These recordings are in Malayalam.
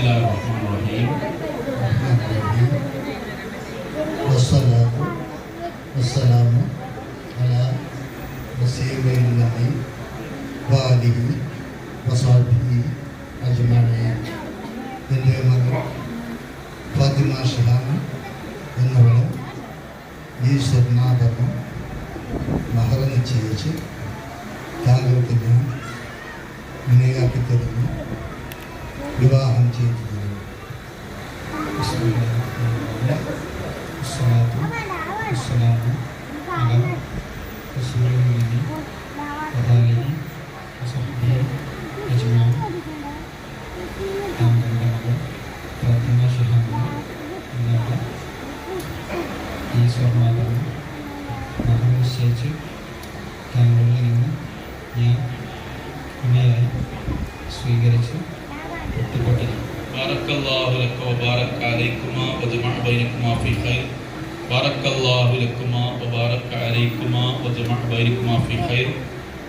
Bismillahirrahmanirrahim. Wassalatu wassalamu ala Rasulillah wa alihi wa sahbihi ajma'in. എൻ്റെ മകൾ ഫാത്തിമ ഷിഹാന എന്നവളെ ഈ സ്വർണ്ണാഭരണം മഹർ നിശ്ചയിച്ച് താങ്കൾക്ക് ഞാൻ വിനയാക്കി തരുന്നു, വിവാഹം ചെയ്തു തരുന്നു. ഈ സ്വർണ്ണാഭരണം മഹർ നിശ്ചയിച്ച് താങ്കളിൽ നിന്ന് ഞാൻ വിനയായി സ്വീകരിച്ച് ഒത്തുകൊണ്ടിരിക്കും. ബാറക്കല്ലാഹു ലക വബാറക അലൈക്കുമാ വജമഅ ബൈനകുമാ ഫീ ഖൈർ. ബാറക്കല്ലാഹു ലകുമാ വബാറക അലൈക്കുമാ വജമഅ ബൈനകുമാ ഫീ ഖൈർ.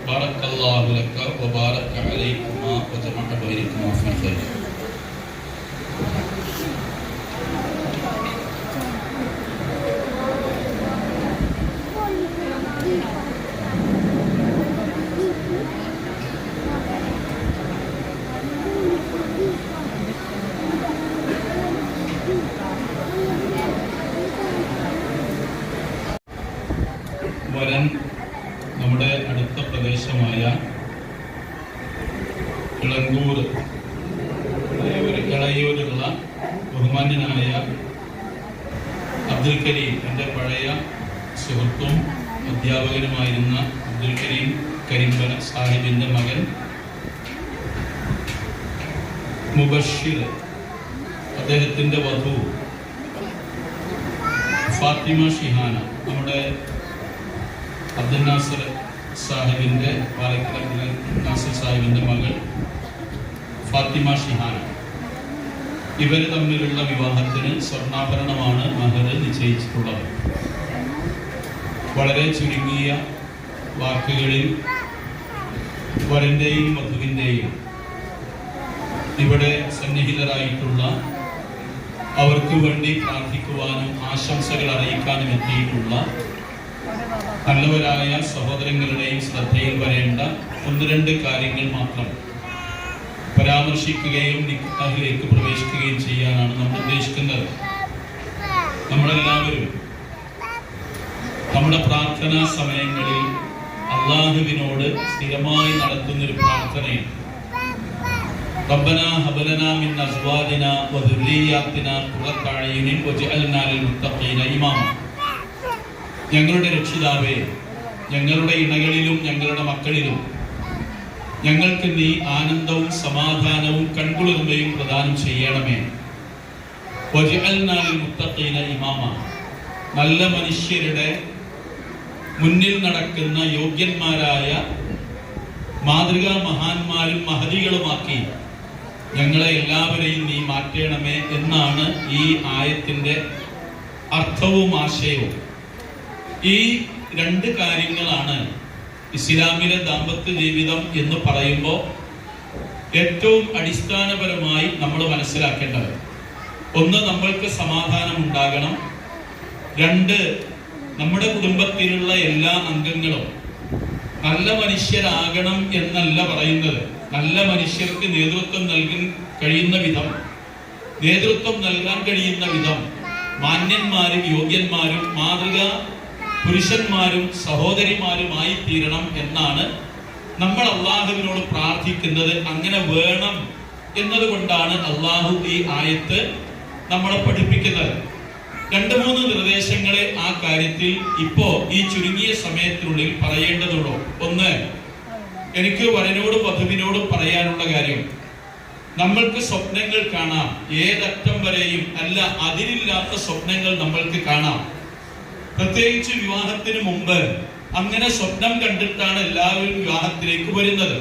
ബാറക്കല്ലാഹു ലക വബാറക അലൈക്കുമാ വജമഅ ബൈനകുമാ ഫീ ഖൈർ. വരൻ നമ്മുടെ അടുത്ത പ്രദേശമായ ഇളങ്കൂർ ഇളയൂരിലുള്ള ബഹുമാന്യനായ അബ്ദുൽ കരീം, എൻ്റെ പഴയ സുഹൃത്തും അധ്യാപകനുമായിരുന്ന അബ്ദുൽ കരീം കരിമ്പന സാഹിബിൻ്റെ മകൻ മുബഷിർ, അദ്ദേഹത്തിൻ്റെ വധു ഫാത്തിമ ഷിഹാന, നമ്മുടെ അബ്ദുൽ നാസർ സാഹിബിൻ്റെ പാലക്കാട് അബ്ദുൽ നാസർ സാഹിബിൻ്റെ മകൾ ഫാത്തിമ ഷിഹാന, ഇവർ തമ്മിലുള്ള വിവാഹത്തിന് സ്വർണ്ണാഭരണമാണ് മഹർ നിശ്ചയിച്ചിട്ടുള്ളത്. വളരെ ചുരുങ്ങിയ വാക്കുകളിൽ വരൻ്റെയും വധുവിൻ്റെയും ഇവിടെ സന്നിഹിതരായിട്ടുള്ള അവർക്ക് വേണ്ടി പ്രാർത്ഥിക്കുവാനും ആശംസകൾ അറിയിക്കാനും എത്തിയിട്ടുള്ള നല്ലവരായ സഹോദരങ്ങളുടെയും ശ്രദ്ധയിൽ വരേണ്ട ഒന്ന് രണ്ട് കാര്യങ്ങൾ മാത്രം പരാമർശിക്കുകയും നിക്കാഹിലേക്ക് പ്രവേശിക്കുകയും ചെയ്യാനാണ് നമ്മൾ ഉദ്ദേശിക്കുന്നത്. നമ്മളെല്ലാവരും നമ്മുടെ പ്രാർത്ഥനാ സമയങ്ങളിൽ അള്ളാഹുവിനോട് സ്ഥിരമായി നടത്തുന്നൊരു പ്രാർത്ഥനയാണ്. റബ്ബനാ ഹബലനാ മിൻ അസ്വാജിനാ വദുർരിയ്യാത്തിനാ ഖുറത അയ്യുനിൻ വജ്അൽനാ ലിൽ മുത്തഖീന ഇമാമ. ഞങ്ങളുടെ രക്ഷിതാവേ, ഞങ്ങളുടെ ഇണകളിലും ഞങ്ങളുടെ മക്കളിലും ഞങ്ങൾക്ക് നീ ആനന്ദവും സമാധാനവും കൺകുളിർമയും പ്രദാനം ചെയ്യണമേ. വജ്അൽനാ ലിൽ മുത്തഖീന ഇമാമ. നല്ല മനുഷ്യരുടെ മുന്നിൽ നടക്കുന്ന യോഗ്യന്മാരായ മാതൃകാ മഹാന്മാരും മഹദികളുമാക്കി ഞങ്ങളെ എല്ലാവരെയും നീ മാറ്റണമേ എന്നാണ് ഈ ആയത്തിന്റെ അർത്ഥവും ആശയവും. ഈ രണ്ട് കാര്യങ്ങളാണ് ഇസ്ലാമിലെ ദാമ്പത്യ ജീവിതം എന്ന് പറയുമ്പോൾ ഏറ്റവും അടിസ്ഥാനപരമായി നമ്മൾ മനസ്സിലാക്കേണ്ടത്. ഒന്ന്, നമ്മൾക്ക് സമാധാനം ഉണ്ടാകണം. രണ്ട്, നമ്മുടെ കുടുംബത്തിലുള്ള എല്ലാ അംഗങ്ങളും നല്ല മനുഷ്യരാകണം എന്നല്ല പറയുന്നത്. നല്ല മനുഷ്യർക്ക് നേതൃത്വം നൽകാൻ കഴിയുന്ന വിധം മാന്യന്മാരും യോഗ്യന്മാരും മാതൃകാ പുരുഷന്മാരും സഹോദരിമാരുമായി തീരണം എന്നാണ് നമ്മൾ അള്ളാഹുവിനോട് പ്രാർത്ഥിക്കുന്നത്. അങ്ങനെ വേണം എന്നതുകൊണ്ടാണ് അള്ളാഹു ഈ ആയത്ത് നമ്മളെ പഠിപ്പിക്കുന്നത്. 2-3 നിർദ്ദേശങ്ങളെ ആ കാര്യത്തിൽ ഇപ്പോ ഈ ചുരുങ്ങിയ സമയത്തിനുള്ളിൽ പറയേണ്ടതുള്ളൂ. ഒന്ന്, എനിക്ക് വരനോടും വധുവിനോടും പറയാനുള്ള കാര്യം, നമ്മൾക്ക് സ്വപ്നങ്ങൾ കാണാം. ഏതറ്റം വരെയും അല്ല, അതിരില്ലാത്ത സ്വപ്നങ്ങൾ നമ്മൾക്ക് കാണാം. പ്രത്യേകിച്ച് വിവാഹത്തിന് മുമ്പ് അങ്ങനെ സ്വപ്നം കണ്ടിട്ടാണ് എല്ലാവരും വിവാഹത്തിലേക്ക് വരുന്നത്,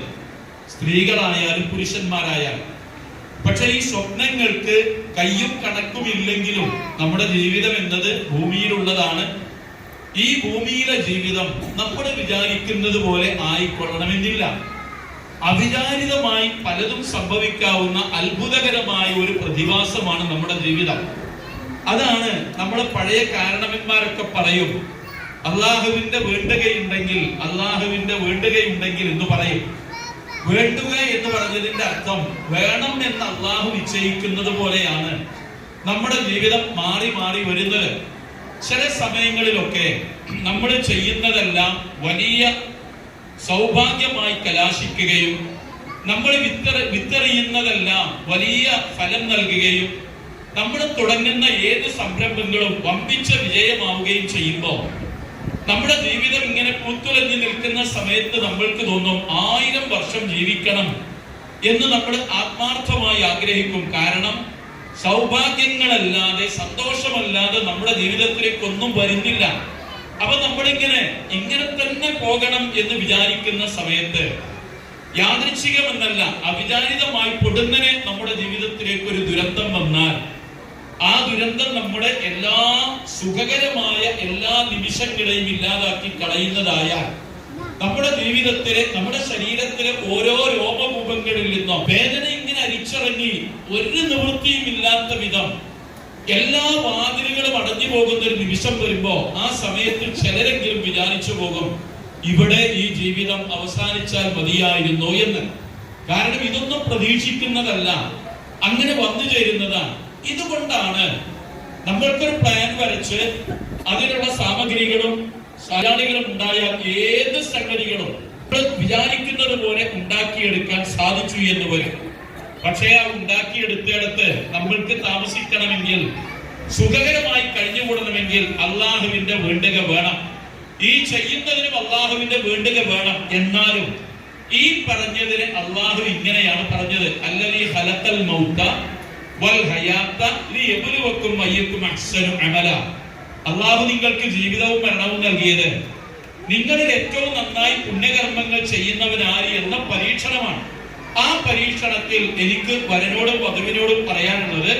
സ്ത്രീകളായാലും പുരുഷന്മാരായാലും. പക്ഷെ ഈ സ്വപ്നങ്ങൾക്ക് കയ്യും കണക്കുമില്ലെങ്കിലും നമ്മുടെ ജീവിതം എന്നത് ഭൂമിയിലുള്ളതാണ്. ഈ ഭൂമിയിലെ ജീവിതം നമ്മൾ വിചാരിക്കുന്നത് പോലെ ആയിക്കൊള്ളണമെന്നില്ല. അവിചാരിതമായി പലതും സംഭവിക്കാവുന്ന അത്ഭുതകരമായ ഒരു പ്രതിഭാസമാണ് നമ്മുടെ ജീവിതം. അതാണ് നമ്മുടെ പഴയ കാരണവന്മാരൊക്കെ പറയും, അള്ളാഹുവിന്റെ വേണ്ടുകയുണ്ടെങ്കിൽ എന്ന് പറയും. വേണ്ടുക എന്ന് പറഞ്ഞതിന്റെ അർത്ഥം വേണം എന്ന് അള്ളാഹു നിശ്ചയിക്കുന്നത് പോലെയാണ് നമ്മുടെ ജീവിതം മാറി മാറി വരുന്നത്. ചില സമയങ്ങളിലൊക്കെ നമ്മൾ ചെയ്യുന്നതെല്ലാം വലിയ സൗഭാഗ്യമായി കലാശിക്കുകയും നമ്മൾ വിത്തെറിയുന്നതെല്ലാം വലിയ ഫലം നൽകുകയും നമ്മൾ തുടങ്ങുന്ന ഏത് സംരംഭങ്ങളും വമ്പിച്ച വിജയമാവുകയും ചെയ്യുമ്പോൾ നമ്മുടെ ജീവിതം ഇങ്ങനെ പൂത്തുലഞ്ഞു നിൽക്കുന്ന സമയത്ത് നമ്മൾക്ക് തോന്നും 1000 വർഷം ജീവിക്കണം എന്ന് നമ്മൾ ആത്മാർത്ഥമായി ആഗ്രഹിക്കും. കാരണം സൗഭാഗ്യങ്ങളല്ലാതെ സന്തോഷമല്ലാതെ നമ്മുടെ ജീവിതത്തിലേക്ക് ഒന്നും വരുന്നില്ല. അപ്പൊ നമ്മളിങ്ങനെ തന്നെ പോകണം എന്ന് വിചാരിക്കുന്ന സമയത്ത് യാദൃച്ഛികമെന്നല്ല, അവിചാരിതമായി പൊടുന്നനെ നമ്മുടെ ജീവിതത്തിലേക്ക് ഒരു ദുരന്തം വന്നാൽ ആ ദുരന്തം നമ്മുടെ എല്ലാ സുഖകരമായ എല്ലാ നിമിഷങ്ങളെയും ഇല്ലാതാക്കി കളയുന്നതായാൽ നമ്മുടെ ജീവിതത്തിലെ നമ്മുടെ ശരീരത്തിലെ ഓരോ രോമകൂപങ്ങളിൽ നിന്നോ വേദന ഇങ്ങനെ അരിച്ചിറങ്ങി ഒരു നിവൃത്തിയും ഇല്ലാത്ത വിധം എല്ലാ വാതിലുകളും അടഞ്ഞു പോകുന്ന ഒരു നിമിഷം വരുമ്പോ ആ സമയത്ത് ചിലരെങ്കിലും വിചാരിച്ചു പോകും, ഇവിടെ ഈ ജീവിതം അവസാനിച്ചാൽ മതിയായിരുന്നു എന്ന്. കാരണം ഇതൊന്നും പ്രതീക്ഷിക്കുന്നതല്ല, അങ്ങനെ വന്നു ചേരുന്നതാണ്. ഇതുകൊണ്ടാണ് നമ്മൾക്കൊരു പ്ലാൻ വരച്ച് അതിനുള്ള സാമഗ്രികളും സഹായികളും ഉണ്ടായാൽ ഏത് സംഗതികളും വിചാരിക്കുന്നത് പോലെ ഉണ്ടാക്കിയെടുക്കാൻ സാധിച്ചു എന്ന് വരും. പക്ഷേ ആ ഉണ്ടാക്കിയെടുത്തിടത്ത് നമ്മൾക്ക് താമസിക്കണമെങ്കിൽ, സുഖകരമായി കഴിഞ്ഞുകൂടണമെങ്കിൽ അള്ളാഹുവിന്റെ വേണ്ടുക വേണം. ഈ ചെയ്യുന്നതിനും അള്ളാഹുവിന്റെ വേണ്ടുക വേണം. എന്നാലും ഈ പറഞ്ഞതിന് അള്ളാഹു ഇങ്ങനെയാണ് പറഞ്ഞത്, അല്ലദീ ഖലഖൽ മൗത വൽ ഹയാത ലിയബ്ലുവക്കും അയ്യുക്കും അഹ്സനു അമല. അള്ളാഹു നിങ്ങൾക്ക് ജീവിതവും മരണവും നൽകിയത് നിങ്ങളിൽ ഏറ്റവും നന്നായി പുണ്യകർമ്മങ്ങൾ ചെയ്യുന്നവനാര് എന്ന പരീക്ഷണമാണ്. ആ പരീക്ഷണത്തിൽ എനിക്ക് വരനോടും വധുവിനോടും പറയാനുള്ളത്,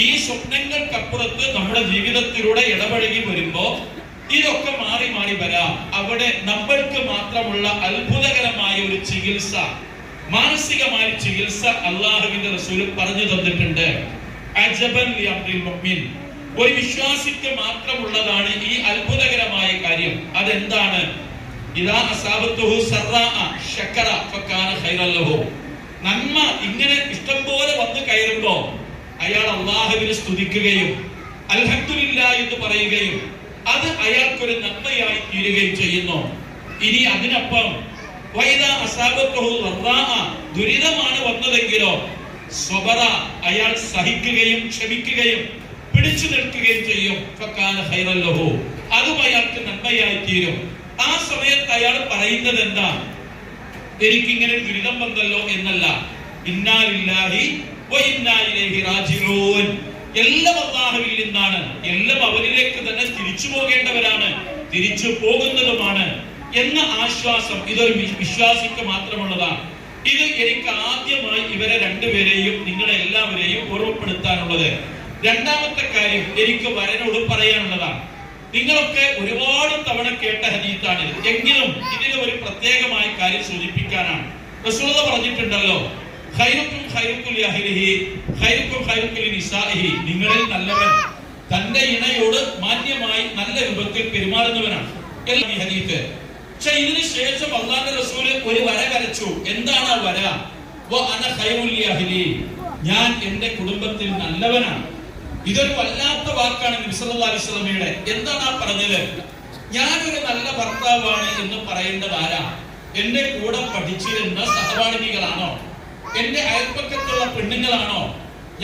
ഈ സ്വപ്നങ്ങൾക്കപ്പുറത്ത് നമ്മുടെ ജീവിതത്തിലൂടെ ഇടപഴകി വരുമ്പോ ഇതൊക്കെ മാറി മാറി വരാം. അവിടെ നമ്മൾക്ക് മാത്രമുള്ള അത്ഭുതകരമായ ഒരു ചികിത്സ, മാനസികമായ ചികിത്സ അള്ളാഹുവിന്റെ റസൂൽ പറഞ്ഞു തന്നിട്ടുണ്ട്. അജബൻ ലി അംറിൽ മുഅ്മിൻ, ഒരു വിശ്വാസിക്ക് മാത്രമുള്ളതാണ് ഈ അത്ഭുതകരമായ കാര്യം. അതെന്താണ്? ഇദാ അസാബത്തുഹു സറാഅ ശകറ ഫകാന ഖൈറൻ ലഹു. നന്മ ഇങ്ങനെ ഇഷ്ടം പോലെ വന്നു കയറുമ്പോ അയാൾ അള്ളാഹുവിനെ സ്തുതിക്കുകയും അൽഹംദുലില്ലാഹ് എന്ന് പറയുകയും അത് അയാൾക്കൊരു നന്മയായി തീരുകയും ചെയ്യുന്നു. ഇനി അതിനൊപ്പം വൈദാ അസാബത്തുഹു ദറാഅ, ദുരിതമാണ് വന്നതെങ്കിലോ സ്വബറ, അയാൾ സഹിക്കുകയും ക്ഷമിക്കുകയും പിടിച്ചു നിൽക്കുകയും ചെയ്യും. ഫകാന ഖൈറൻ ലഹു, അതും അയാൾക്ക് നന്മയായി തീരും. ആ സമയത്ത് അയാൾ പറയുന്നത് എന്താ? എനിക്കിങ്ങനെ ദുരിതം വന്നല്ലോ എന്നല്ല, ഇന്നാ ലില്ലാഹി വ ഇന്നാ ഇലൈഹി റാജിഊൻ, എല്ലാം അല്ലാഹുവിൽ നിന്നാണ്, എല്ലാം അവനിലേക്ക് തന്നെ തിരിച്ചു പോകേണ്ടവരാണ്, തിരിച്ചു പോകുന്നതുമാണ് എന്ന ആശ്വാസം ഇതൊരു വിശ്വാസിക്ക് മാത്രമുള്ളതാണ്. ഇത് എനിക്ക് ആദ്യമായി ഇവരെ രണ്ടുപേരെയും നിങ്ങളെ എല്ലാവരെയും ഓർമ്മപ്പെടുത്താനുള്ളത്. രണ്ടാമത്തെ കാര്യം എനിക്ക് വരനോട് പറയാനുള്ളതാണ്. നിങ്ങളൊക്കെ ഒരുപാട് തവണ കേട്ട ഹദീസാണ്, എങ്കിലും ഇതിൽ ഒരു പ്രത്യേകമായ കാര്യം സൂചിപ്പിക്കാനാണ്. റസൂൽ പറഞ്ഞിട്ടുണ്ടല്ലോ, ഖൈറുക്കും ഖൈറുക്കും ലിഅഹ്ലിഹി ഖൈറുക്കും ഖൈറുക്കും ലിനിസാഇഹി, നിങ്ങളിൽ നല്ലവൻ തന്റെ ഇണയോട് മാന്യമായി നല്ല രൂപത്തിൽ പെരുമാറുന്നവനാണ്. എല്ലാം ഈ ഹദീസ്. പക്ഷെ ഇതിന് ശേഷം അല്ലാഹുവിന്റെ റസൂൽ ഒരു വര വരച്ചു. എന്താണ് ആ വര? വ അന ഖൈറുൽ ലിഅഹ്ലി, ഞാൻ എന്റെ കുടുംബത്തിൽ നല്ലവനാണ്. ഇതൊരു വല്ലാത്ത വാക്കാണ് നബി സല്ലല്ലാഹു അലൈഹി വസല്ലമയുടെ. എന്താണ് ആ പറഞ്ഞത്? ഞാനൊരു നല്ല ഭർത്താവാണ് എന്ന് പറയേണ്ടത് ആരാ? എന്റെ കൂടെ പഠിച്ചിരുന്ന സഹപാഠിനികളാണോ? എന്റെ അയൽപ്പക്കത്തുള്ള പെണ്ണുങ്ങളാണോ?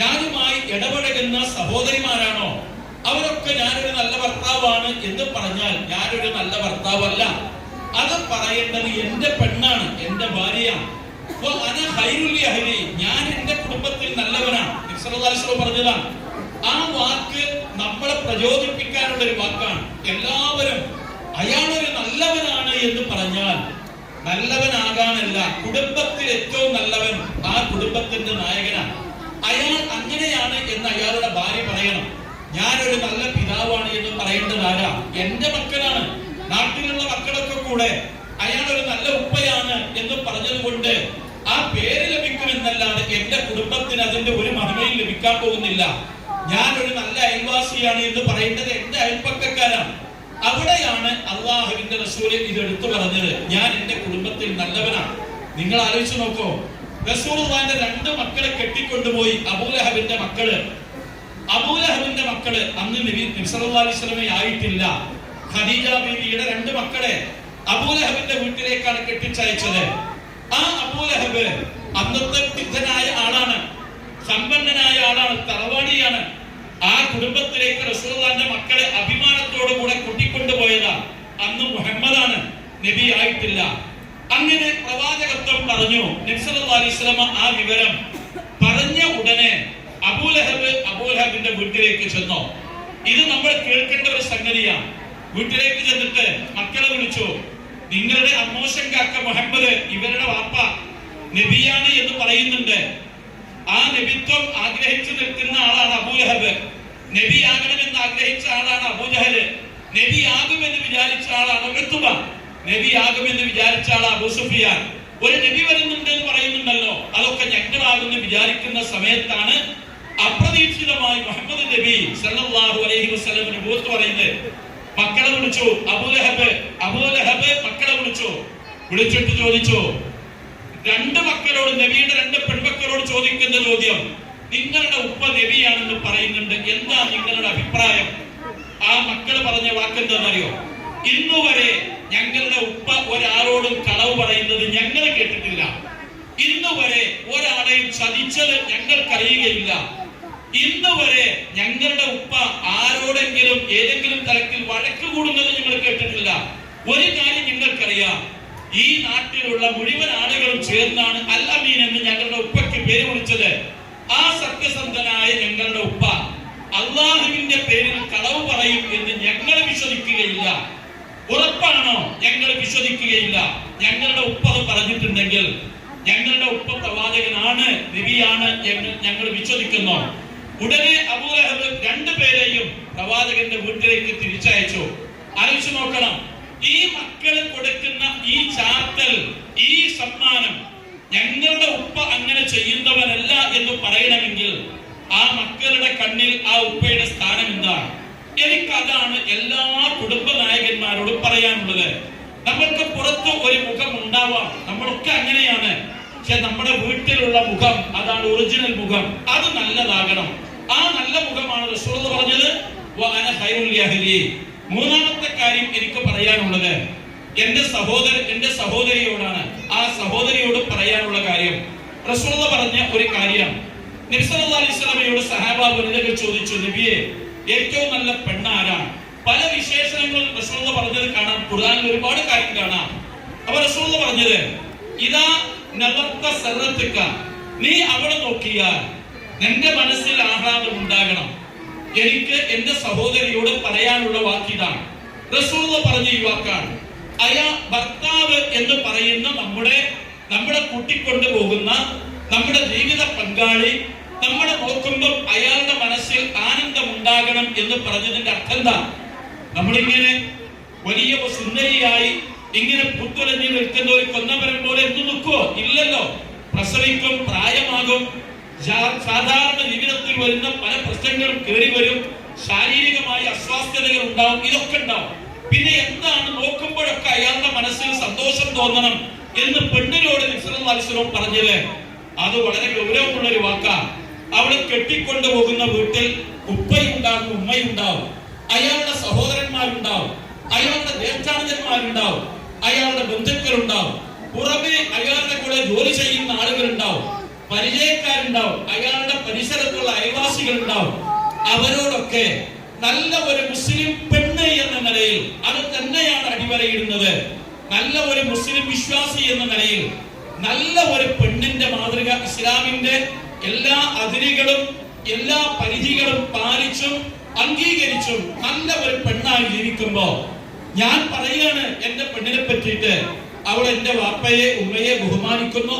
ഞാനുമായി ഇടപഴകുന്ന സഹോദരിമാരാണോ? അവരൊക്കെ ഞാനൊരു നല്ല ഭർത്താവാണ് എന്ന് പറഞ്ഞാൽ ഞാനൊരു നല്ല ഭർത്താവല്ല. അത് പറയേണ്ടത് എന്റെ പെണ്ണാണ്, എന്റെ ഭാര്യയാണ്. ഞാൻ എന്റെ കുടുംബത്തിൽ നല്ലവനാണ്. നബി സല്ലല്ലാഹു അലൈഹി വസല്ലം പറഞ്ഞതാണ്. ആ വാക്ക് നമ്മളെ പ്രചോദിപ്പിക്കാനുള്ള ഒരു വാക്കാണ്. എല്ലാവരും അയാളൊരു നല്ലവനാണ് എന്ന് പറഞ്ഞാൽ നല്ലവനാകാനല്ല, കുടുംബത്തിൽ ഏറ്റവും നല്ലവൻ ആ കുടുംബത്തിന്റെ നായകനാണ്. അയാൾ അങ്ങനെയാണ് എന്ന് അയാളുടെ ഭാര്യ പറയണം. ഞാനൊരു നല്ല പിതാവാണ് എന്ന് പറയേണ്ടത് ആരാ? എന്റെ മക്കളാണ്. നാട്ടിലുള്ള മക്കളൊക്കെ കൂടെ അയാളൊരു നല്ല ഉപ്പയാണ് എന്ന് പറഞ്ഞതുകൊണ്ട് ലഭിക്കാൻ പോകുന്നില്ല. ഞാൻ ഒരു നല്ല അയൽവാസിയാണ് എന്ന് പറയേണ്ടത് എന്റെ അയൽപ്പക്കക്കാരാണ്. അവിടെയാണ് അള്ളാഹുവിന്റെ റസൂല് ഇത് എടുത്തു പറഞ്ഞത്, ഞാൻ എന്റെ കുടുംബത്തിൽ നല്ലവനാണ്. നിങ്ങൾ ആലോചിച്ച് നോക്കൂ, റസൂലുള്ളാഹിന്റെ 2 മക്കളെ കെട്ടിക്കൊണ്ടുപോയി അബൂലഹബിന്റെ മക്കള്. അബൂലഹബിന്റെ മക്കള് അന്ന് നബി സല്ലല്ലാഹു അലൈഹി വസല്ലമയെ ആയിട്ടില്ല. ഖദീജ ബീവിയുടെ 2 മക്കളെ അബൂലഹബിന്റെ വീട്ടിലേക്കാണ് കെട്ടിച്ചയച്ചത്. ആ അബൂലഹബ് അന്നത്തെ വൃദ്ധനായ ആളാണ്, സമ്പന്നനായ ആളാണ്, തറവാടിയാണ്. ആ കുടുംബത്തിലേക്ക് റസൂലുള്ളാഹിന്റെ മക്കളെ അഭിമാനത്തോടു കൂടെ കൂട്ടിക്കൊണ്ടുപോയതാ. അന്ന് മുഹമ്മദാണ്, നബി ആയിട്ടില്ല. അങ്ങനെ പ്രവാചകത്വം പറഞ്ഞു. നബി സല്ലല്ലാഹു അലൈഹി വസല്ലമ ആ വിവരം പറഞ്ഞ ഉടനെ അബൂലഹബിന്റെ വീട്ടിലേക്ക് ചെന്നു. ഇത് നമ്മൾ കേൾക്കേണ്ട ഒരു സംഗതിയാണ്. വീട്ടിലേക്ക് ചെന്നിട്ട് മക്കളെ വിളിച്ചു, നിങ്ങളുടെ അമ്മോശൻ കാക്ക മുഹമ്മദ് ഇവരുടെ വാപ്പ നബിയാണ് എന്ന് പറയുന്നുണ്ട്. ആ നബിത്വം ആഗ്രഹിച്ചു നിൽക്കുന്ന ആളാണ് അബൂലഹബ്. നബി ആകണമെന്ന് ആഗ്രഹിച്ച ആളാണ് അബൂജഹല്. നബി ആകുമെന്ന് വിചാരിച്ച ആളാണ് ഉത്ബ. നബി ആകുമെന്ന് വിചാരിച്ച ആളാണ് അബൂ സുഫിയാൻ. ഒരു നബി വരുന്നുണ്ട് എന്ന് പറയുന്നുണ്ടല്ലോ, അതൊക്കെ ഞങ്ങളാകുമെന്ന് വിചാരിക്കുന്ന സമയത്താണ് അപ്രതീക്ഷിതമായി മുഹമ്മദ് നബി സല്ലല്ലാഹു അലൈഹി വസല്ലം നബുവത്ത് പറയുന്നത്. മക്കളെ വിളിച്ചു, അബൂലഹബ് മക്കളെ വിളിച്ചിട്ട് ചോദിച്ചു, 2 മക്കളോട്, നബിയുടെ 2 പെൺമക്കളോട് ചോദിക്കുന്ന ചോദ്യം, നിങ്ങളുടെ ഉപ്പ നബിയാണെന്ന് പറയുന്നുണ്ട്, എന്താ നിങ്ങളുടെ അഭിപ്രായം? ആ മക്കൾ പറഞ്ഞ വാക്കെന്താണെന്നറിയോ? ഇന്നുവരെ ഞങ്ങളുടെ ഉപ്പ ഒരാളോടും കളവ് പറയുന്നത് ഞങ്ങൾ കേട്ടിട്ടില്ല. ഇന്നുവരെ ഒരാളെയും ചതിച്ചത് ഞങ്ങൾക്കറിയുകയില്ല. ഇന്നുവരെ ഞങ്ങളുടെ ഉപ്പ ആരോടെങ്കിലും ഏതെങ്കിലും തരത്തിൽ വഴക്ക് കൂടുന്നത് ഞങ്ങൾ കേട്ടിട്ടില്ല. ഒരു കാര്യം ഞങ്ങൾക്കറിയാം, ഈ നാട്ടിലുള്ള മുഴുവൻ ആളുകളും ചേർന്നാണ് അൽ അമീൻ എന്ന് ഞങ്ങളുടെ ഉപ്പയ്ക്ക് പേര് വിളിച്ചത്. ആ സത്യസന്ധനായ ഞങ്ങളുടെ ഉപ്പ അള്ളാഹുവിന്റെ പേരിൽ കളവ് പറയും എന്ന് ഞങ്ങൾ വിശ്വസിക്കുകയില്ല. ഉറപ്പാണോ? ഞങ്ങൾ വിശ്വസിക്കുകയില്ല. ഞങ്ങളുടെ ഉപ്പ അത് പറഞ്ഞിട്ടുണ്ടെങ്കിൽ ഞങ്ങളുടെ ഉപ്പ പ്രവാചകനാണ്, നബിയാണ് എന്ന് ഞങ്ങൾ വിശ്വസിക്കുന്നു. ഉടനെ അബൂലഹബ് 2 പേരെയും പ്രവാചകന്റെ വീട്ടിലേക്ക് തിരിച്ചയച്ചു. ആലോചിച്ചു നോക്കണം, ഈ മക്കള് കൊടുക്കുന്ന ഈ ചാർത്തൽ, ഈ സമ്മാനം, ഞങ്ങളുടെ ഉപ്പ അങ്ങനെ ചെയ്യുന്നവനല്ല എന്ന് പറയണമെങ്കിൽ ആ മക്കളുടെ കണ്ണിൽ ആ ഉപ്പയുടെ സ്ഥാനം എന്താണ്? എനിക്കതാണ് എല്ലാ കുടുംബ നായകന്മാരോടും പറയാനുള്ളത്. നമ്മൾക്ക് പുറത്ത് ഒരു മുഖം ഉണ്ടാവാം, നമ്മളൊക്കെ അങ്ങനെയാണ്. പക്ഷെ നമ്മുടെ വീട്ടിലുള്ള മുഖം, അതാണ് ഒറിജിനൽ മുഖം, അത് നല്ലതാകണം. ആ നല്ല മുഖമാണ് റസൂൽ പറഞ്ഞത്. വഅന ഖൈറുൽ യഹ്ലി. 3ാമത്തെ കാര്യം എനിക്ക് പറയാനുള്ളത് എന്റെ സഹോദരിയോടാണ്. ആ സഹോദരിയോട് പറയാനുള്ള കാര്യം റസൂൽ പറഞ്ഞ ഒരു കാര്യം. നബി സല്ലല്ലാഹു അലൈഹി വസല്ലമയോട് സഹാബ വനിതകൾ ചോദിച്ചു, നബിയെ ഏറ്റവും നല്ല പെണ്ണ് ആരാണ്? പല വിശേഷണങ്ങളും റസൂൽ പറഞ്ഞത് കാണാം. ഖുർആനിൽ ഒരുപാട് കാര്യം കാണാം. അപ്പോൾ റസൂൽ പറഞ്ഞത്, ഇദാ നദർത സറത്തുക, നീ അവളെ നോക്കിയാൽ നിന്റെ മനസ്സിൽ ആഹ്ലാദം ഉണ്ടാകണം. എനിക്ക് എന്റെ സഹോദരിയോട് പറയാനുള്ള വാക്കിതാണ്. റസൂൽ പറഞ്ഞ ഈ വാക്കാണ്. ഭർത്താവ് എന്ന് പറയുന്ന നമ്മളെ കൂട്ടിക്കൊണ്ടു പോകുന്ന നമ്മുടെ ജീവിത പങ്കാളി നമ്മളെ നോക്കുമ്പോൾ അയാളുടെ മനസ്സിൽ ആനന്ദം ഉണ്ടാകണം എന്ന് പറഞ്ഞതിന്റെ അർത്ഥം എന്താ? നമ്മളിങ്ങനെ വലിയ സുന്ദരിയായി ഇങ്ങനെ പുത്തുലഞ്ഞു നിൽക്കുന്ന ഒരു കൊന്നമരം പോലെ എന്തു നിൽക്കുവോ? ഇല്ലല്ലോ. പ്രസവിക്കും, പ്രായമാകും, സാധാരണ ജീവിതത്തിൽ വരുന്ന പല പ്രശ്നങ്ങളും കയറി വരും, ശാരീരികമായ അസ്വാസ്ഥ്യതകൾ ഉണ്ടാവും, ഇതൊക്കെ ഉണ്ടാവും. പിന്നെ എന്താണ് നോക്കുമ്പോഴൊക്കെ അയാളുടെ മനസ്സിൽ സന്തോഷം തോന്നണം എന്ന് പെണ്ണിനോട് നബി സല്ലല്ലാഹു അലൈഹി വസല്ലം പറഞ്ഞത്. അത് വളരെ ഗൗരവമുള്ള ഒരു വാക്കാണ്. അവളെ കെട്ടിക്കൊണ്ടുപോകുന്ന വീട്ടിൽ ഉപ്പയുണ്ടാകും, ഉമ്മയുണ്ടാവും, അയാളുടെ സഹോദരന്മാരുണ്ടാവും, അയാളുടെ ജ്യേഷ്ഠാനുജന്മാരുണ്ടാവും, അയാളുടെ ബന്ധുക്കളുണ്ടാവും, പുറമെ അയാളുടെ കൂടെ ജോലി ചെയ്യുന്ന ആളുകളുണ്ടാവും, പരിചയക്കാരുണ്ടാവും, അയാളുടെ പരിസരത്തുള്ള അയൽവാസികൾ ഉണ്ടാവും. അവരോടൊക്കെ നല്ല ഒരു മുസ്ലിം പെണ്ണ് എന്ന നിലയിൽ അത് തന്നെയാണ് അടിവരയിടുന്നത്. നല്ല ഒരു മുസ്ലിം വിശ്വാസി എന്ന നിലയിൽ നല്ല ഒരു പെണ്ണിന്റെ മാതൃക, ഇസ്ലാമിന്റെ എല്ലാ അതിരുകളും എല്ലാ പരിധികളും പാലിച്ചും അംഗീകരിച്ചും നല്ല ഒരു പെണ്ണായി ജീവിക്കുമ്പോ ഞാൻ പറയാണ് എന്റെ പെണ്ണിനെ പറ്റിയിട്ട്, അവൾ എന്റെ വാപ്പയെ ഉമ്മയെ ബഹുമാനിക്കുന്നു,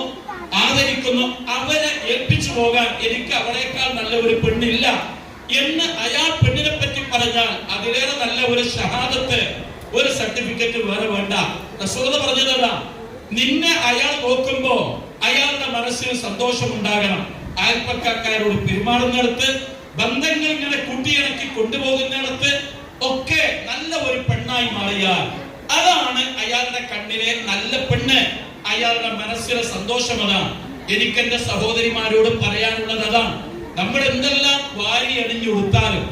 ആദരിക്കുന്നു, അവരെ ഏൽപ്പിച്ചു പോകാൻ എനിക്ക് അവളേക്കാൾ നല്ല ഒരു പെണ്ണില്ല എന്ന് അയാൾ പെണ്ണിനെ പറ്റി പറഞ്ഞാൽ അതിലേറെ നല്ല ഒരു ഷഹാദത്ത്, ഒരു സർട്ടിഫിക്കറ്റ് വേറെ വേണ്ട. റസൂൽ പറഞ്ഞതാ, നിന്നെ അയാൾ നോക്കുമ്പോ അയാളുടെ മനസ്സിന് സന്തോഷം ഉണ്ടാകണം. അയൽപ്പക്കാരോട് പെരുമാറുന്നിടത്ത്, ബന്ധങ്ങൾ ഇങ്ങനെ കൂട്ടിയിണക്കി കൊണ്ടുപോകുന്നിടത്ത് ഒക്കെ നല്ല ഒരു പെണ്ണായി മാറിയാൽ അതാണ് അയാളുടെ കണ്ണിലെ നല്ല പെണ്ണ്, അയാളുടെ മനസ്സിലെ സന്തോഷം. അതാണ് എനിക്ക് എന്റെ സഹോദരിമാരോട് പറയാനുള്ളത്. അതാണ് നമ്മൾ എന്തെല്ലാം വാരി അണിഞ്ഞു കൊടുത്താലും,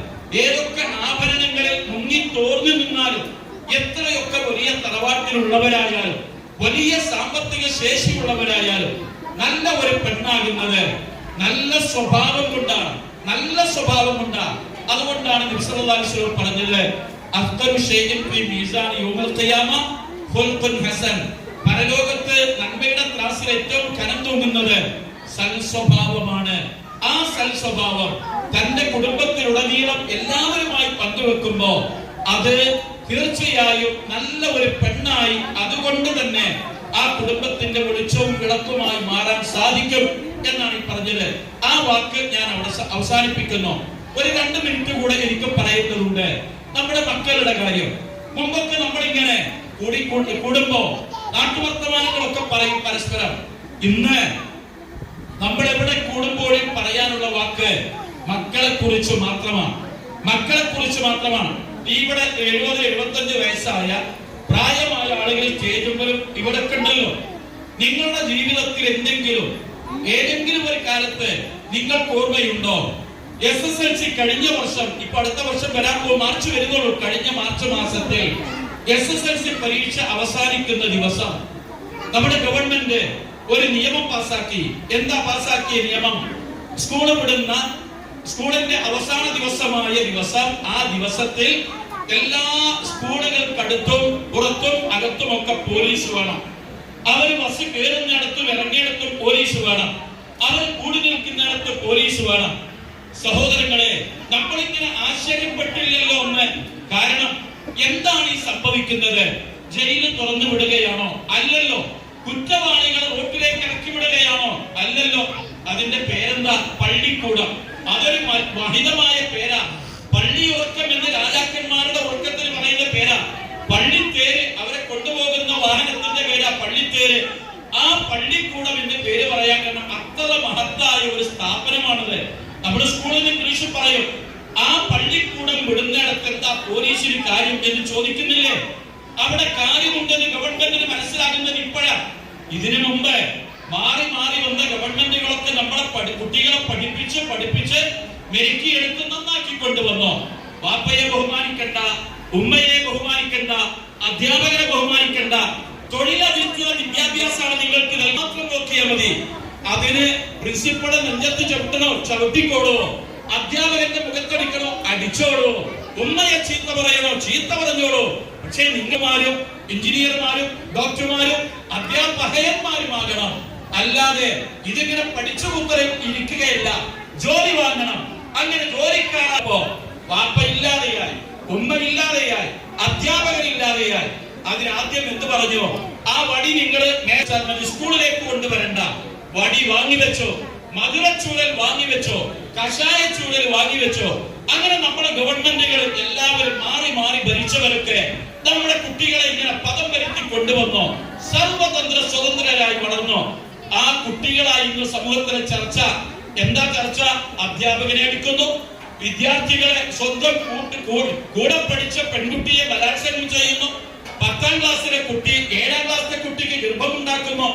ഏതൊക്കെ ആഭരണങ്ങളിൽ മുങ്ങി തോർന്നു നിന്നാലും, എത്രയൊക്കെ വലിയ തറവാട്ടിലുള്ളവരായാലും, വലിയ സാമ്പത്തിക ശേഷിയുള്ളവരായാലും, നല്ല ഒരു പെണ്ണാകുന്നത് നല്ല സ്വഭാവം കൊണ്ടാണ്. നല്ല സ്വഭാവം കൊണ്ടാണ്. അതുകൊണ്ടാണ് നബി സല്ലല്ലാഹു അലൈഹി വസല്ലം പറഞ്ഞത്, അഫ്ദലു ഷൈഇൻ ഫീ മീസാൻ യൗമൽ ഖിയാമ ഖുൽഖുൻ ഹസൻ. പരലോകത്ത് നന്മയുടെ ത്രാസിൽ ഏറ്റവും കനം തൂങ്ങുന്നത് സൽസ്വഭാവമാണ്. ആ സൽസ്വഭാവം തന്റെ കുടുംബത്തിലുടനീളം എല്ലാവരുമായി പങ്കുവെക്കുമ്പോ അത് തീർച്ചയായും നല്ല ഒരു പെണ്ണായി, അതുകൊണ്ട് തന്നെ ആ കുടുംബത്തിന്റെ വെളിച്ചവും വിളക്കുമായി മാറാൻ സാധിക്കും എന്നാണ് ഈ പറഞ്ഞത്. ആ വാക്ക് ഞാൻ അവിടെ അവസാനിപ്പിക്കുന്നു. ഒരു 2 മിനിറ്റ് കൂടെ എനിക്ക് പറയുന്നതുണ്ട്. നമ്മുടെ മക്കളുടെ കാര്യം. മുമ്പൊക്കെ നമ്മളിങ്ങനെ കൂടുമ്പോ നാട്ടുവർത്തമാനങ്ങളൊക്കെ പറയും പരസ്പരം. ഇന്ന് നമ്മൾ എവിടെ കൂടുമ്പോഴും പറയാനുള്ള വാക്ക് മക്കളെ കുറിച്ച് മാത്രമാണ്. മക്കളെ കുറിച്ച് മാത്രമാണ്. ഇവിടെ 70-75 വയസ്സായ പ്രായമായ ആളുകൾ സ്റ്റേജുമ്പോഴും ഇവിടെ ഉണ്ടല്ലോ. നിങ്ങളുടെ ജീവിതത്തിൽ ഏതെങ്കിലും ഒരു കാലത്ത് നിങ്ങൾക്ക് ഓർമ്മയുണ്ടോ? SSLC കഴിഞ്ഞ വർഷം, ഇപ്പൊ അടുത്ത വർഷം വരാൻ പോകും, മാർച്ച് വരുന്നുള്ളൂ. കഴിഞ്ഞ മാർച്ച് മാസത്തിൽ SSLC പരീക്ഷ അവസാനിക്കുന്ന ദിവസം നമ്മുടെ ഗവൺമെന്റ് ഒരു നിയമം പാസാക്കി. എന്താ പാസാക്കിയ നിയമം? സ്കൂളിന്റെ അവസാന ദിവസമായ ദിവസം, ആ ദിവസത്തിൽ എല്ലാ സ്കൂളുകൾക്കടുത്തും പുറത്തും അകത്തുമൊക്കെ പോലീസ് വേണം. അവർ ബസ് കയറുന്നിടത്തും ഇറങ്ങിയിടത്തും പോലീസ് വേണം. അവർ കൂടി നിൽക്കുന്നിടത്ത് പോലീസ് വേണം. സഹോദരങ്ങളെ, നമ്മളിങ്ങനെ ആശ്ചര്യപ്പെട്ടില്ലല്ലോ ഒന്ന്. കാരണം എന്താണ് ഈ സംഭവിക്കുന്നത്? ജയില് തുറന്നു വിടുകയാണോ? അല്ലല്ലോ. കുറ്റവാളികളെ റോട്ടിലേക്ക് ഇറക്കി വിടുകയാണോ? അല്ലല്ലോ. അതിന്റെ പേരെന്താ? പള്ളിക്കൂടം. അതൊരു മഹിതമായ പേരാ. പള്ളി ഉറക്കം എന്ന് രാജാക്കന്മാരുടെ ഉറക്കത്തിൽ പറയുന്ന പേരാ. പള്ളിത്തേര്, അവരെ കൊണ്ടുപോകുന്ന വാഹനത്തിന്റെ പേരാ പള്ളിത്തേര്. ആ പള്ളിക്കൂടം എന്ന് പേര് പറയാൻ കാരണം അത്ര മഹത്തായ ഒരു സ്ഥാപനമാണത്. നമ്മുടെ സ്കൂളിൽ ഇംഗ്ലീഷിൽ പറയും, ആ പള്ളിക്കൂടം വിടുന്നിടത്ത് എന്താ പോലീസിന് കാര്യം എന്ന് ചോദിക്കുന്നില്ലേ? അവിടെ കാര്യമുണ്ടെന്ന് ഗവൺമെന്റിന് മനസ്സിലാകുന്നത് ഇപ്പോഴാ. ഇതിനു മുമ്പ് മാറി മാറി വന്ന ഗവൺമെന്റുകളൊക്കെ നമ്മളെ കുട്ടികളെ പഠിപ്പിച്ച് മെരുക്കിയെടുത്ത് നന്നാക്കി കൊണ്ടുവന്നു. വാപ്പയെ ബഹുമാനിക്കണ്ട, ഉമ്മയെ ബഹുമാനിക്കണ്ട, അധ്യാപകരെ ബഹുമാനിക്കണ്ട, തൊഴിലധിഷ്ഠിത വിദ്യാഭ്യാസമാണ് നിങ്ങൾക്ക് മാത്രം നോക്കിയാൽ മതി. അതിന് പ്രിൻസിപ്പളെ നെഞ്ചത്ത് ചവിട്ടിക്കോളോ, അധ്യാപകന്റെ മുഖത്തടിക്കണോ, അടിച്ചോളൂ, ഉമ്മയെ ചീത്ത പറയണോ, ചീത്ത പറഞ്ഞോളൂ. പക്ഷേ നിങ്ങളുമാരും എഞ്ചിനീയർമാരും ഡോക്ടർമാരും അധ്യാപകന്മാരുമാകണം. അല്ലാതെ ഇതിങ്ങനെ പഠിച്ചു കുത്തരം ഇരിക്കുകയല്ല, ജോലി വാങ്ങണം. അങ്ങനെ ജോലിക്കാരപ്പോ വാപ്പ ഇല്ലാതെയായി, ഉമ്മ ഇല്ലാതെയായി, അധ്യാപകരില്ലാതെയായി. അതിനാദ്യം എന്ത് പറഞ്ഞു? ആ വടി നിങ്ങൾ സ്കൂളിലേക്ക് കൊണ്ടുവരണ്ട, വടി വാങ്ങിവെച്ചോ, മധുരച്ചൂഴൽ വാങ്ങിവെച്ചോ, കഷായ ചൂഴൽ വാങ്ങിവെച്ചോ. അങ്ങനെ നമ്മുടെ ഗവൺമെന്റുകൾ എല്ലാവരും മാറി മാറി ഭരിച്ചവരൊക്കെ നമ്മുടെ കുട്ടികളെ ഇങ്ങനെ പദം വരുത്തി കൊണ്ടുവന്നോ, സർവതന്ത്ര സ്വതന്ത്രരായി വളർന്നോ. ആ കുട്ടികളായി ഇന്ന് സമൂഹത്തിലെ ചർച്ച എന്താ? ചർച്ച അധ്യാപകനെ എടുക്കുന്നു, വിദ്യാർത്ഥികളെ സ്വന്തം കൂടെ പഠിച്ച പെൺകുട്ടിയെ ബലാത്സംഗം ചെയ്യുന്നു, 10ാം ക്ലാസ്സിലെ കുട്ടി 7ാം ക്ലാസ്സിലെ കുട്ടിക്ക് ഗർഭമുണ്ടാക്കുന്നു.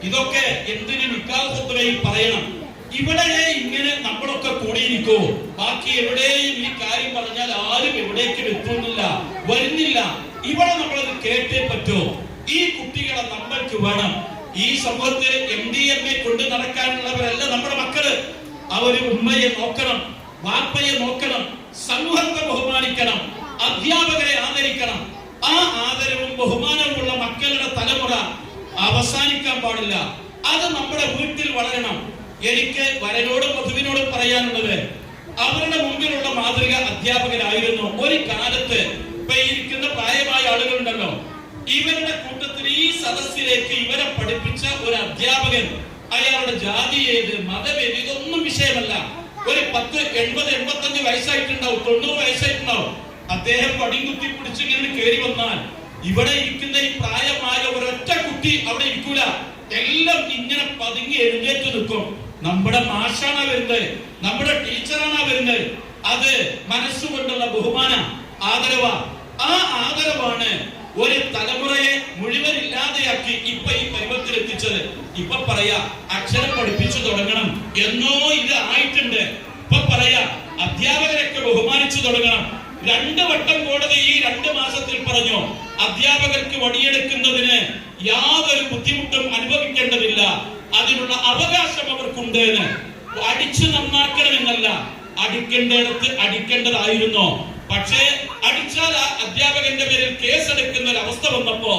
ഇതൊക്കെ എന്തിനു നിക്കാഹ് ഖുത്ബയിൽ പറയണം? ഇവിടെ ഇങ്ങനെ നമ്മളൊക്കെ കൂടിയിരിക്കോ? ബാക്കി എവിടെയും ഈ കാര്യം പറഞ്ഞാൽ ആരും എവിടേക്കും എത്തുന്നില്ല, വരുന്നില്ല. ഇവിടെ നമ്മളത് കേട്ടേ പറ്റൂ. ഈ കുട്ടികളെ നമ്മൾക്ക് വേണം. ഈ സമൂഹത്തിൽ MDMA കൊണ്ട് നടക്കാനുള്ളവരല്ല നമ്മുടെ മക്കള്. അവര് ഉമ്മയെ നോക്കണം, വാപ്പയെ നോക്കണം, സമൂഹത്തെ ബഹുമാനിക്കണം, അധ്യാപകരെ ആദരിക്കണം. ആ ആദരവും ബഹുമാനവുമുള്ള മക്കളുടെ തലമുറ അവസാനിക്കാൻ പാടില്ല. അത് നമ്മുടെ വീട്ടിൽ വളരണം. എനിക്ക് വരനോടും വധുവിനോടും പറയാനുള്ളത്, അവരുടെ മുമ്പിലുള്ള മാതൃക അധ്യാപകരായിരുന്നു. ഒരു കാലത്ത് ഇപ്പൊ ഇരിക്കുന്ന പ്രായമായ ആളുകളുണ്ടല്ലോ, ഇവരുടെ കൂട്ടത്തിൽ ഈ സദസ്സിലേക്ക് ഇവരെ പഠിപ്പിച്ച ഒരു അധ്യാപകൻ, അയാളുടെ ജാതി ഏത്, മതം ഏത്, ഇതൊന്നും വിഷയമല്ല. ഒരു 10, 80, 85 വയസ്സായിട്ടുണ്ടാവും, 90 വയസ്സായിട്ടുണ്ടാവും. അദ്ദേഹം വടിയും കുത്തി പിടിച്ചിങ്ങനെ കയറി വന്നാൽ ഇവിടെ ഇരിക്കുന്ന ഈ പ്രായമായ ഒരൊറ്റ കുട്ടി അവിടെ ഇരിക്കൂല. എല്ലാം ഇങ്ങനെ പതുങ്ങി എഴുന്നേറ്റ് നിൽക്കും. നമ്മുടെ മാഷാണ് വരുന്നത്, നമ്മുടെ ടീച്ചറാണ് വരുന്നത്. അത് മനസ്സുകൊണ്ടുള്ള ബഹുമാനം, ആദരവ. ആ ആദരവാണ് ഒരു തലമുറയെ മുഴുവൻ ഇല്ലാതെയാക്കി ഇപ്പൊ ഈ പരുവത്തിലെത്തിച്ചത്. ഇപ്പൊ പറയാ അക്ഷരം പഠിപ്പിച്ചു തുടങ്ങണം എന്നോ ഇത് ആയിട്ടുണ്ട്. ഇപ്പൊ പറയാ അധ്യാപകരൊക്കെ ബഹുമാനിച്ചു തുടങ്ങണം. 2 വട്ടം കോടതി ഈ 2 മാസത്തിൽ പറഞ്ഞു അധ്യാപകർക്ക് വടിയെടുക്കുന്നതിന് യാതൊരു ബുദ്ധിമുട്ടും അനുഭവിക്കേണ്ടതില്ല, അതിനുള്ള അവകാശം അവർക്കുണ്ട്. അടിച്ചു നന്നാക്കണമെന്നല്ല, അടിക്കേണ്ടിടത്ത് അടിക്കേണ്ടതായിരുന്നു. പക്ഷേ അടിച്ചാൽ ആ അധ്യാപകന്റെ പേരിൽ കേസെടുക്കുന്ന ഒരു അവസ്ഥ വന്നപ്പോ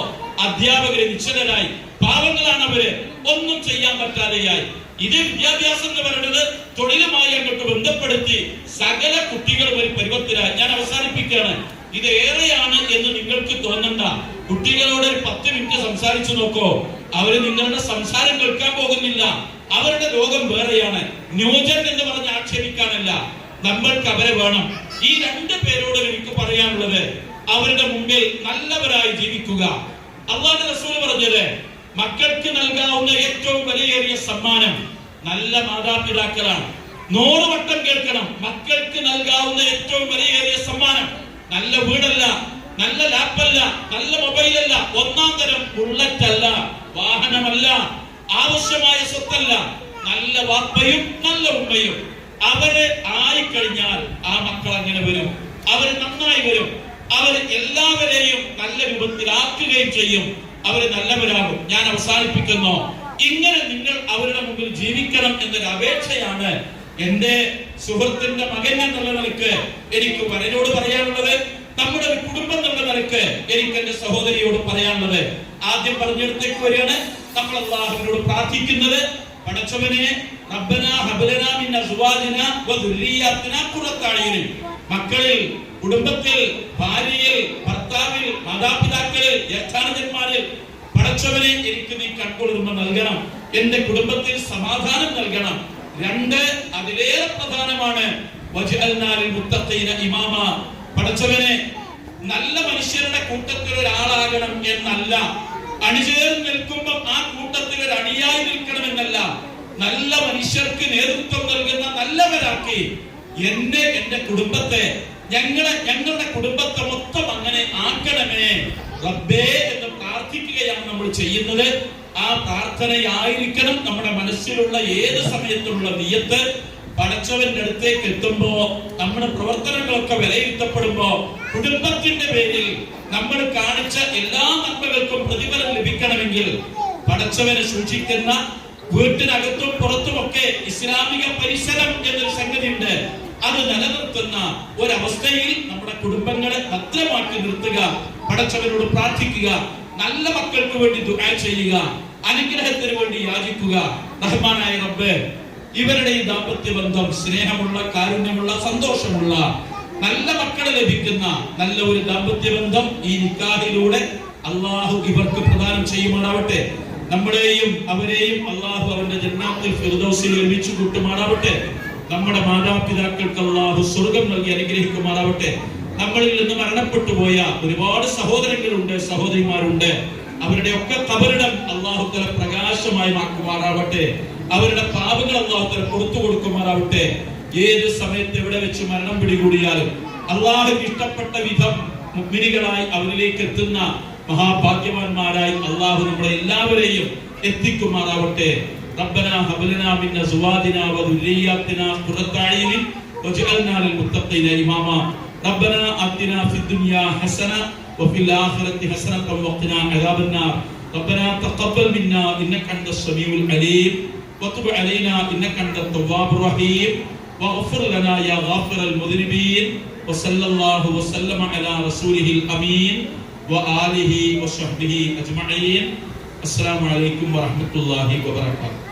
അധ്യാപകര് നിശ്ചലരായി. പാവങ്ങളാണ് അവര്, ഒന്നും ചെയ്യാൻ പറ്റാതെയായി. ഇത് വിദ്യാഭ്യാസം എന്ന് പറയുന്നത് തൊഴിലുമായി അങ്ങോട്ട് ബന്ധപ്പെടുത്തി സകല കുട്ടികളും ഒരു പരുവത്തിലായി. ഞാൻ അവസാനിപ്പിക്കുകയാണ്. ഇത് ഏറെയാണ് എന്ന് നിങ്ങൾക്ക് തോന്നണ്ട. കുട്ടികളോട് ഒരു 10 മിനിറ്റ് സംസാരിച്ചു നോക്കോ, അവര് നിങ്ങളുടെ സംസാരം കേൾക്കാൻ പോകുന്നില്ല. അവരുടെ ലോകം വേറെയാണ്. ന്യൂജൻ എന്ന് പറഞ്ഞ് ആക്ഷേപിക്കാനല്ല, നമ്മൾക്ക് അവരെ വേണം. ഈ 2 പേരോട് എനിക്ക് പറയാനുള്ളത്, അവരുടെ മുമ്പിൽ നല്ലവരായി ജീവിക്കുക. അല്ലാഹുവിന്റെ റസൂൽ പറഞ്ഞത് മക്കൾക്ക് നൽകാവുന്ന ഏറ്റവും വിലയേറിയ സമ്മാനം നല്ല മാതാപിതാക്കളാണ്. 100 വട്ടം കേൾക്കണം. മക്കൾക്ക് നൽകാവുന്ന ഏറ്റവും വിലയേറിയ സമ്മാനം നല്ല വീടല്ല, നല്ല ലാപ്പല്ല, നല്ല മൊബൈലല്ല, 1-ാം തരം ബുള്ളറ്റ് അല്ല, വാഹനമല്ല, ആവശ്യമായ സ്വത്തല്ല, നല്ല വാപ്പയും നല്ല ഉമ്മയും. അവര് ആയിക്കഴിഞ്ഞാൽ ആ മക്കൾ അങ്ങനെ വരും. അവര് നന്നായി വരും. അവർ എല്ലാവരെയും നല്ല രൂപത്തിലാക്കുകയും ചെയ്യും. അവര് നല്ലവരാകും. ഞാൻ അവസാനിപ്പിക്കുന്നു. ഇങ്ങനെ നിങ്ങൾ അവരുടെ മുമ്പിൽ ജീവിക്കണം എന്നൊരു അപേക്ഷയാണ് എന്റെ സുഹൃത്തിന്റെ മകൻ എന്നുള്ള നിലക്ക് എനിക്ക് വരനോട് പറയാനുള്ളത്. നമ്മുടെ ഒരു കുടുംബം എന്നുള്ള നിലക്ക് എനിക്ക് എന്റെ സഹോദരിയോട് പറയാനുള്ളത്. ആദ്യം പറഞ്ഞെടുത്തേക്ക് വരികയാണ്. നമ്മൾ അല്ലാഹുവിനോട് പ്രാർത്ഥിക്കുന്നത്, പടച്ചവനെ റബ്ബനാ ഹബ്ലനാ മിൻ അസ്വാജിനാ വദുരിയാത്തിനാ ഖുറത്ത അയ്യുൻ. മക്കളിൽ, കുടുംബത്തിൽ, ഭാര്യയിൽ, ഭർത്താവിൽ, മാതാപിതാക്കളിൽ, ജ്യേഷ്ഠാനുജന്മാരിൽ പടച്ചവനെ എനിക്ക് നീ കൺകുളിർമ നൽകണം. എന്റെ കുടുംബത്തിൽ സമാധാനം നൽകണം. 2, അതിലേറെ പ്രധാനമാണ് വജഅൽനാ ലിൽ മുത്തഖീന ഇമാമ. പടച്ചവനെ നല്ല മനുഷ്യരുടെ കൂട്ടത്തിൽ ഒരാളാകണം എന്നല്ല, അണിചേർന്ന് നിൽക്കുമ്പോൾ ആ കൂട്ടത്തിൽ ഒരു അണിയായി നിൽക്കണമെന്നല്ല, നല്ല മനുഷ്യർക്ക് നേതൃത്വം നൽകുന്ന നല്ലവരാക്കി എന്റെ കുടുംബത്തെ, ഞങ്ങളുടെ കുടുംബത്തെ മൊത്തം അങ്ങനെ ആക്കണമേ റബ്ബേ എന്ന് പ്രാർത്ഥിക്കുകയാണ് നമ്മൾ ചെയ്യുന്നത്. ആ പ്രാർത്ഥനയായിരിക്കണം നമ്മുടെ മനസ്സിലുള്ള ഏത് സമയത്തുള്ള നിയത്ത്. പടച്ചവന്റെ അടുത്തേക്ക് എത്തുമ്പോ നമ്മുടെ പ്രവർത്തനങ്ങളൊക്കെ വിലയിരുത്തപ്പെടുമ്പോ കുടുംബത്തിന്റെ പേരിൽ നമ്മൾ കാണിച്ച എല്ലാ നന്മകൾക്കും പ്രതിഫലം ലഭിക്കണമെങ്കിൽ പടച്ചവനെ സൂക്ഷിക്കുന്ന വീട്ടിനകത്തും പുറത്തുമൊക്കെ ഇസ്ലാമിക പരിസരം എന്നൊരു സംഗതി ഉണ്ട്. അത് നിലനിർത്തുന്ന ഒരവസ്ഥയിൽ നമ്മുടെ കുടുംബങ്ങളെ ഭദ്രമാക്കി നിർത്തുക. പടച്ചവനോട് പ്രാർത്ഥിക്കുക. നല്ല മക്കൾക്ക് വേണ്ടി ദുആ ചെയ്യുക. അനുഗ്രഹത്തിന് വേണ്ടി യാചിക്കുക. റഹ്മാനായ റബ്ബേ, ഇവരുടെ ഈ ദാമ്പത്യ ബന്ധം സ്നേഹമുള്ള, കാരുണ്യമുള്ള, സന്തോഷമുള്ള, നല്ല മക്കളെ ലഭിക്കുന്ന നല്ല ഒരു ദാമ്പത്യ ബന്ധം ഈ നിക്കാഹിലൂടെ അല്ലാഹു ഇവർക്ക് പ്രദാനം ചെയ്യുമാറാവട്ടെ. നമ്മളെയും അവരെയും അല്ലാഹു അവന്റെ ജന്നാത്തുൽ ഫിർദൗസിൽ ഒരുമിച്ച് കൂട്ടുമാറാവട്ടെ. നമ്മുടെ മാതാപിതാക്കൾക്ക് അല്ലാഹു സ്വർഗം നൽകി അനുഗ്രഹിക്കുമാറാവട്ടെ. നമ്മളിൽ നിന്ന് മരണപ്പെട്ടു പോയ ഒരുപാട് സഹോദരങ്ങളുണ്ട്, സഹോദരിമാരുണ്ട്. അവരുടെ ഒക്കെ ഖബറിടം അല്ലാഹു തആല പ്രകാശമായി ആക്കുമാറാവട്ടെ. അവരുടെ പാപങ്ങൾ അല്ലാഹു തആല പുറത്തു കൊടുക്കുമാറാവട്ടെ. ഏത് സമയത്ത് എവിടെ വെച്ച് മരണം പിടികൂടിയാലും അല്ലാഹുവിന് ഇഷ്ടപ്പെട്ട വിധം മുഅ്മിനുകളായി അവരിലേക്ക് എത്തുന്ന മഹാഭാഗ്യവാന്മാരായി അല്ലാഹു നമ്മളെ എല്ലാവരെയും എത്തിക്കുമാറാവട്ടെ. റബ്ബനാ ഹബ്ലനാ മിൻ അസ്വാജിനാ വദുരിയാത്തിനാ ഖുറത അയ്യുൻ വജഅൽനാ ലിൽ മുത്തഖീന ഇമാമ. റബ്ബനാ ആതിനാ ഫിദ് ദുനിയാ ഹസന വഫിൽ ആഖിറതി ഹസനത വഖിനാ അദാബന്നാർ. റബ്ബനാ തഖബ്ബൽ മിന്നാ ഇന്നക അൻതസ് സമീഉൽ അലീം വതുബ് അലൈനാ ഇന്നക അൻതത് തവ്വാബുർ റഹീം വഗ്ഫിർ ലനാ യാ ഗാഫിറൽ മുദ്നിബീൻ. വസല്ലല്ലാഹു വസല്ലമ അലാ റസൂലിഹിൽ അമീൻ وآله وصحبه أجمعين. السلام عليكم ورحمة الله وبركاته.